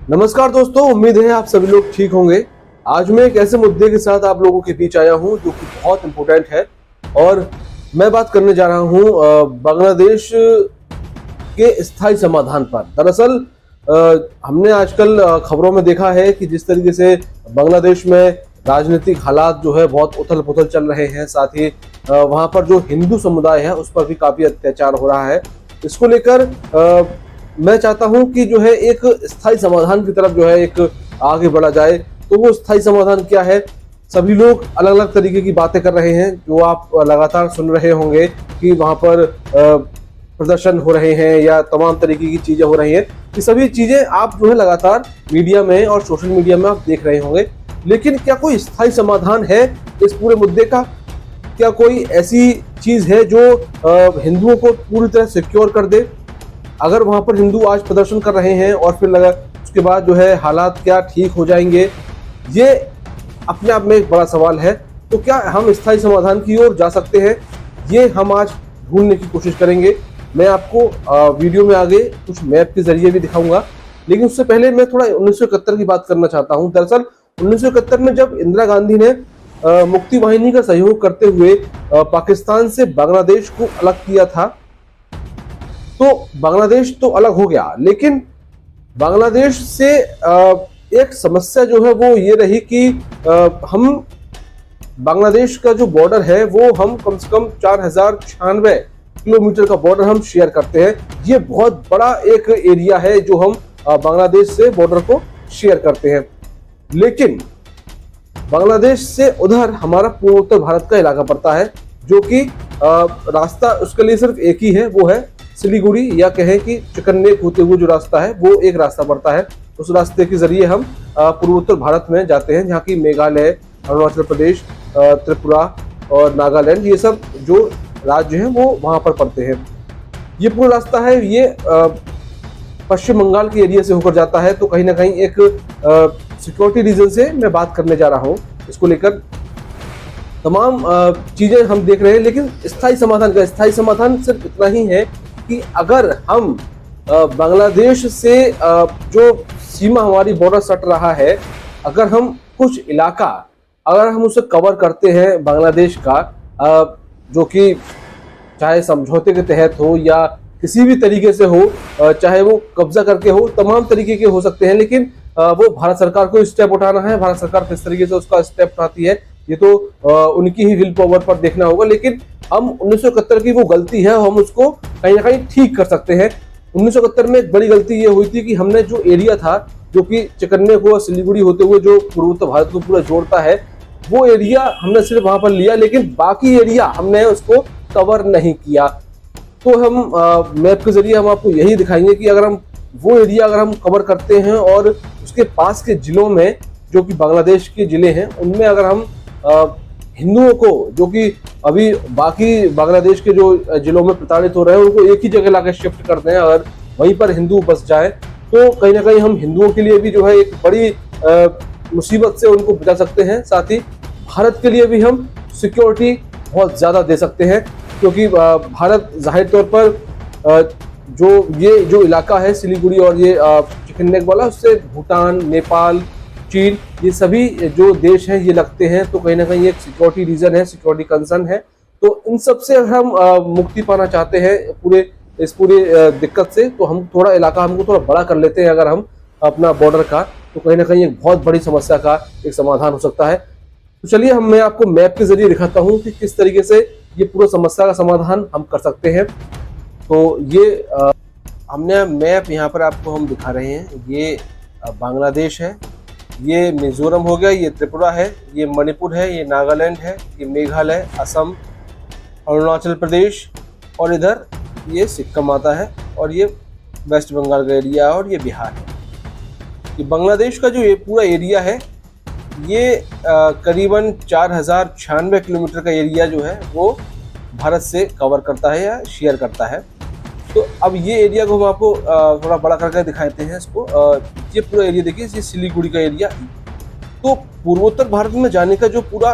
नमस्कार दोस्तों, उम्मीद है आप सभी लोग ठीक होंगे। आज मैं एक ऐसे मुद्दे के साथ आप लोगों के बीच आया हूं जो कि बहुत इम्पोर्टेंट है और मैं बात करने जा रहा हूं बांग्लादेश के स्थायी समाधान पर। दरअसल हमने आजकल खबरों में देखा है कि जिस तरीके से बांग्लादेश में राजनीतिक हालात जो है बहुत उथल पुथल चल रहे हैं, साथ ही वहां पर जो हिंदू समुदाय है उस पर भी काफी अत्याचार हो रहा है। इसको लेकर मैं चाहता हूं कि जो है एक स्थायी समाधान की तरफ जो है एक आगे बढ़ा जाए। तो वो स्थायी समाधान क्या है? सभी लोग अलग अलग तरीके की बातें कर रहे हैं, जो आप लगातार सुन रहे होंगे कि वहां पर प्रदर्शन हो रहे हैं या तमाम तरीके की चीजें हो रही हैं। ये सभी चीजें आप जो है लगातार मीडिया में और सोशल मीडिया में आप देख रहे होंगे। लेकिन क्या कोई स्थायी समाधान है इस पूरे मुद्दे का? क्या कोई ऐसी चीज है जो हिंदुओं को पूरी तरह सिक्योर कर दे? अगर वहां पर हिंदू आज प्रदर्शन कर रहे हैं और फिर लगा उसके बाद जो है हालात क्या ठीक हो जाएंगे, ये अपने आप में एक बड़ा सवाल है। तो क्या हम स्थायी समाधान की ओर जा सकते हैं? ये हम आज ढूंढने की कोशिश करेंगे। मैं आपको वीडियो में आगे कुछ मैप के जरिए भी दिखाऊंगा, लेकिन उससे पहले मैं थोड़ा 1971 की बात करना चाहता हूं। दरअसल 1971 में जब इंदिरा गांधी ने मुक्ति वाहिनी का सहयोग करते हुए पाकिस्तान से बांग्लादेश को अलग किया था, तो बांग्लादेश तो अलग हो गया, लेकिन बांग्लादेश से एक समस्या जो है वो ये रही कि हम बांग्लादेश का जो बॉर्डर है वो हम कम से कम 4096 किलोमीटर का बॉर्डर हम शेयर करते हैं। ये बहुत बड़ा एक एरिया है जो हम बांग्लादेश से बॉर्डर को शेयर करते हैं। लेकिन बांग्लादेश से उधर हमारा पूर्वोत्तर भारत का इलाका पड़ता है, जो कि रास्ता उसके लिए सिर्फ एक ही है, वो है सिलीगुड़ी, या कहें कि चिकन्नेक होते हुए जो रास्ता है वो एक रास्ता पड़ता है। उस रास्ते के जरिए हम पूर्वोत्तर भारत में जाते हैं, जहाँ की मेघालय, अरुणाचल प्रदेश, त्रिपुरा और नागालैंड, ये सब जो राज्य हैं वो वहाँ पर पड़ते हैं। ये पूरा रास्ता है, ये पश्चिम बंगाल के एरिया से होकर जाता है। तो कहीं ना कहीं एक सिक्योरिटी रीजन से मैं बात करने जा रहा हूँ। इसको लेकर तमाम चीजें हम देख रहे हैं, लेकिन स्थायी समाधान सिर्फ इतना ही है कि अगर हम बांग्लादेश से जो सीमा हमारी बॉर्डर सट रहा है, अगर हम कुछ इलाका अगर हम उसे कवर करते हैं बांग्लादेश का, जो कि चाहे समझौते के तहत हो या किसी भी तरीके से हो, चाहे वो कब्जा करके हो, तमाम तरीके के हो सकते हैं, लेकिन वो भारत सरकार को स्टेप उठाना है। भारत सरकार किस तरीके से उसका स्टेप उठाती है ये तो उनकी ही विल पावर पर देखना होगा। लेकिन हम 1971 की वो गलती है, हम उसको कहीं ना कहीं ठीक कर सकते हैं। 1971 में एक बड़ी गलती ये हुई थी कि हमने जो एरिया था, जो कि चिकन्नेक और सिलीगुड़ी होते हुए जो पूर्वोत्तर भारत को पूरा जोड़ता है, वो एरिया हमने सिर्फ वहां पर लिया, लेकिन बाकी एरिया हमने उसको कवर नहीं किया। तो हम मैप के जरिए हम आपको यही दिखाएंगे कि अगर हम वो एरिया अगर हम कवर करते हैं और उसके पास के जिलों में जो कि बांग्लादेश के जिले हैं, उनमें अगर हम हिंदुओं को, जो कि अभी बाकी बांग्लादेश के जो जिलों में प्रताड़ित हो रहे हैं, उनको एक ही जगह लाकर शिफ्ट करते हैं, अगर वहीं पर हिंदू बस जाए, तो कहीं ना कहीं हम हिंदुओं के लिए भी जो है एक बड़ी मुसीबत से उनको बचा सकते हैं। साथ ही भारत के लिए भी हम सिक्योरिटी बहुत ज़्यादा दे सकते हैं, क्योंकि भारत जाहिर तौर पर जो इलाका है सिलीगुड़ी और ये चिकन्नेक वाला, उससे भूटान, नेपाल, चीन, ये सभी जो देश हैं ये लगते हैं। तो कहीं ना कहीं एक सिक्योरिटी रीजन है, सिक्योरिटी कंसर्न है। तो इन सब से अगर हम मुक्ति पाना चाहते हैं इस पूरे दिक्कत से, तो हम थोड़ा इलाका हमको थोड़ा बड़ा कर लेते हैं अगर हम अपना बॉर्डर का, तो कहीं ना कहीं एक बहुत बड़ी समस्या का एक समाधान हो सकता है। तो चलिए मैं आपको मैप के जरिए दिखाता हूँ कि किस तरीके से ये पूरा समस्या का समाधान हम कर सकते हैं। तो ये हमने मैप यहाँ पर आपको हम दिखा रहे हैं। ये बांग्लादेश है, ये मिजोरम हो गया, ये त्रिपुरा है, ये मणिपुर है, ये नागालैंड है, ये मेघालय, असम, अरुणाचल प्रदेश, और इधर ये सिक्किम आता है, और ये वेस्ट बंगाल का एरिया है, और ये बिहार है। ये बांग्लादेश का जो ये पूरा एरिया है, ये करीबन 4096 किलोमीटर का एरिया जो है वो भारत से कवर करता है या शेयर करता है। तो अब ये एरिया को हम आपको थोड़ा बड़ा करके दिखाते हैं इसको। ये पूरा एरिया देखिए, ये सिलीगुड़ी का एरिया। तो पूर्वोत्तर भारत में जाने का जो पूरा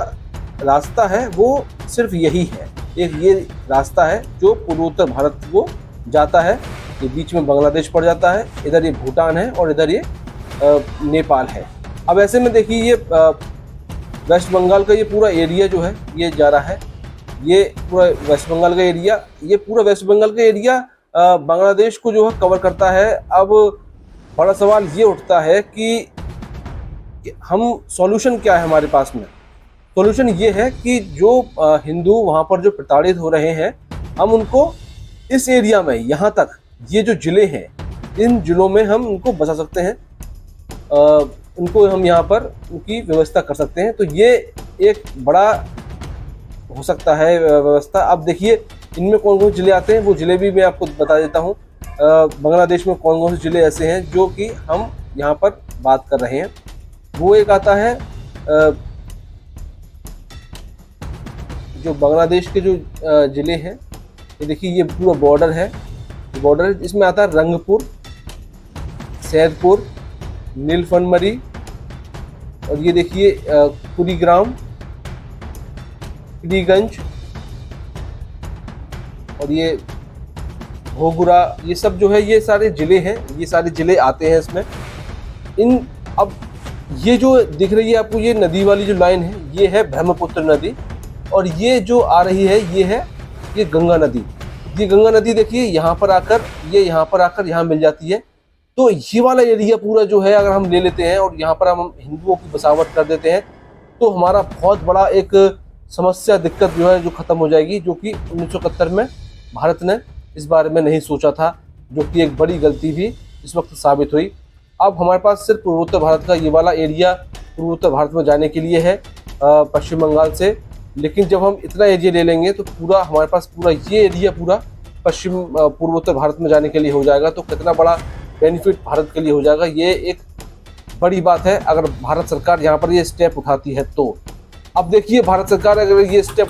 रास्ता है वो सिर्फ यही है, एक ये रास्ता है जो पूर्वोत्तर भारत को जाता है। ये बीच में बांग्लादेश पड़ जाता है, इधर ये भूटान है और इधर ये नेपाल है। अब ऐसे में देखिए ये वेस्ट बंगाल का ये पूरा एरिया जो है ये जा रहा है, ये पूरा वेस्ट बंगाल का एरिया, ये पूरा वेस्ट बंगाल का एरिया बांग्लादेश को जो है कवर करता है। अब बड़ा सवाल ये उठता है कि हम सॉल्यूशन क्या है हमारे पास में। सॉल्यूशन ये है कि जो हिंदू वहाँ पर जो प्रताड़ित हो रहे हैं, हम उनको इस एरिया में, यहाँ तक ये जो ज़िले हैं, इन ज़िलों में हम उनको बसा सकते हैं, उनको हम यहाँ पर उनकी व्यवस्था कर सकते हैं। तो ये एक बड़ा हो सकता है व्यवस्था। अब देखिए इनमें कौन कौन से ज़िले आते हैं, वो ज़िले भी मैं आपको बता देता हूँ। बांग्लादेश में कौन कौन से ज़िले ऐसे हैं जो कि हम यहाँ पर बात कर रहे हैं। वो एक आता है जो बांग्लादेश के जो ज़िले हैं, ये देखिए ये पूरा बॉर्डर है, इसमें आता है रंगपुर, सैदपुर, नीलफनमरी, और ये देखिए कुरीग्राम, किरीगंज, और ये भोगुरा, ये सब जो है ये सारे ज़िले हैं, ये सारे ज़िले आते हैं इसमें। अब ये जो दिख रही है आपको ये नदी वाली जो लाइन है, ये है ब्रह्मपुत्र नदी, और ये जो आ रही है ये गंगा नदी। ये गंगा नदी देखिए यहाँ पर आकर यहाँ मिल जाती है। तो ये वाला एरिया पूरा जो है अगर हम ले लेते हैं और यहाँ पर हम हिंदुओं की बसावट कर देते हैं, तो हमारा बहुत बड़ा एक समस्या, दिक्कत जो है जो ख़त्म हो जाएगी, जो कि 1971 में भारत ने इस बारे में नहीं सोचा था, जो कि एक बड़ी गलती भी इस वक्त साबित हुई। अब हमारे पास सिर्फ पूर्वोत्तर भारत का ये वाला एरिया पूर्वोत्तर भारत में जाने के लिए है पश्चिम बंगाल से, लेकिन जब हम इतना एरिया ले लेंगे तो पूरा हमारे पास पूरा ये एरिया पूरा पूर्वोत्तर भारत में जाने के लिए हो जाएगा। तो कितना बड़ा बेनिफिट भारत के लिए हो जाएगा, ये एक बड़ी बात है अगर भारत सरकार यहाँ पर ये स्टेप उठाती है तो। अब देखिए भारत सरकार अगर ये स्टेप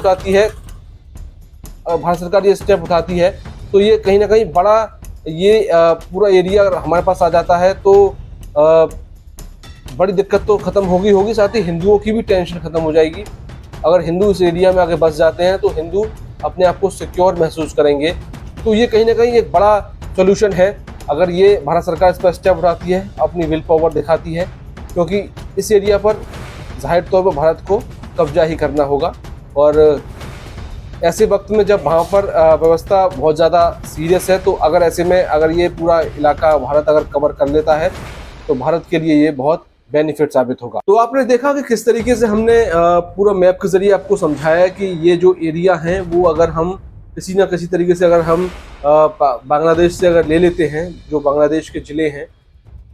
उठाती है, तो ये कहीं ना कहीं बड़ा ये पूरा एरिया अगर हमारे पास आ जाता है तो बड़ी दिक्कत तो ख़त्म होगी, साथ ही हिंदुओं की भी टेंशन ख़त्म हो जाएगी। अगर हिंदू इस एरिया में आगे बस जाते हैं तो हिंदू अपने आप को सिक्योर महसूस करेंगे। तो ये कहीं ना कहीं एक बड़ा सोल्यूशन है अगर ये भारत सरकार इस पर स्टेप उठाती है, अपनी विल पावर दिखाती है, क्योंकि इस एरिया पर जाहिर तौर पर भारत को कब्जा ही करना होगा। और ऐसे वक्त में जब वहाँ पर व्यवस्था बहुत ज़्यादा सीरियस है, तो अगर ऐसे में अगर ये पूरा इलाका भारत अगर कवर कर लेता है तो भारत के लिए ये बहुत बेनिफिट साबित होगा। तो आपने देखा कि किस तरीके से हमने पूरा मैप के जरिए आपको समझाया कि ये जो एरिया हैं वो अगर हम किसी न किसी तरीके से अगर हम बांग्लादेश से अगर ले लेते हैं, जो बांग्लादेश के ज़िले हैं,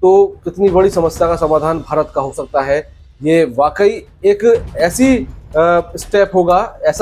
तो कितनी बड़ी समस्या का समाधान भारत का हो सकता है। ये वाकई एक ऐसा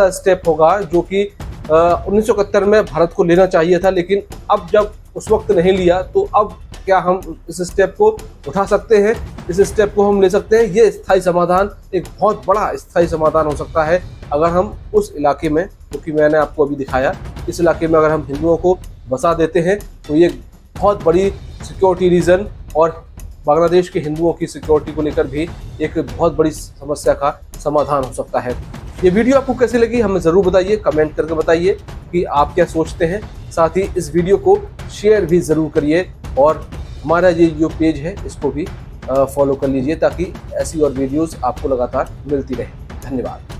स्टेप होगा जो कि 1971 में भारत को लेना चाहिए था, लेकिन अब जब उस वक्त नहीं लिया तो अब क्या हम इस स्टेप को उठा सकते हैं, इस स्टेप को हम ले सकते हैं। ये स्थायी समाधान, एक बहुत बड़ा स्थायी समाधान हो सकता है अगर हम उस इलाके में, जो कि मैंने आपको अभी दिखाया, इस इलाके में अगर हम हिंदुओं को बसा देते हैं तो ये बहुत बड़ी सिक्योरिटी रीजन और बांग्लादेश के हिंदुओं की सिक्योरिटी को लेकर भी एक बहुत बड़ी समस्या का समाधान हो सकता है। ये वीडियो आपको कैसी लगी हमें ज़रूर बताइए, कमेंट करके बताइए कि आप क्या सोचते हैं। साथ ही इस वीडियो को शेयर भी ज़रूर करिए और हमारा ये जो पेज है इसको भी फॉलो कर लीजिए, ताकि ऐसी और वीडियोस आपको लगातार मिलती रहे। धन्यवाद।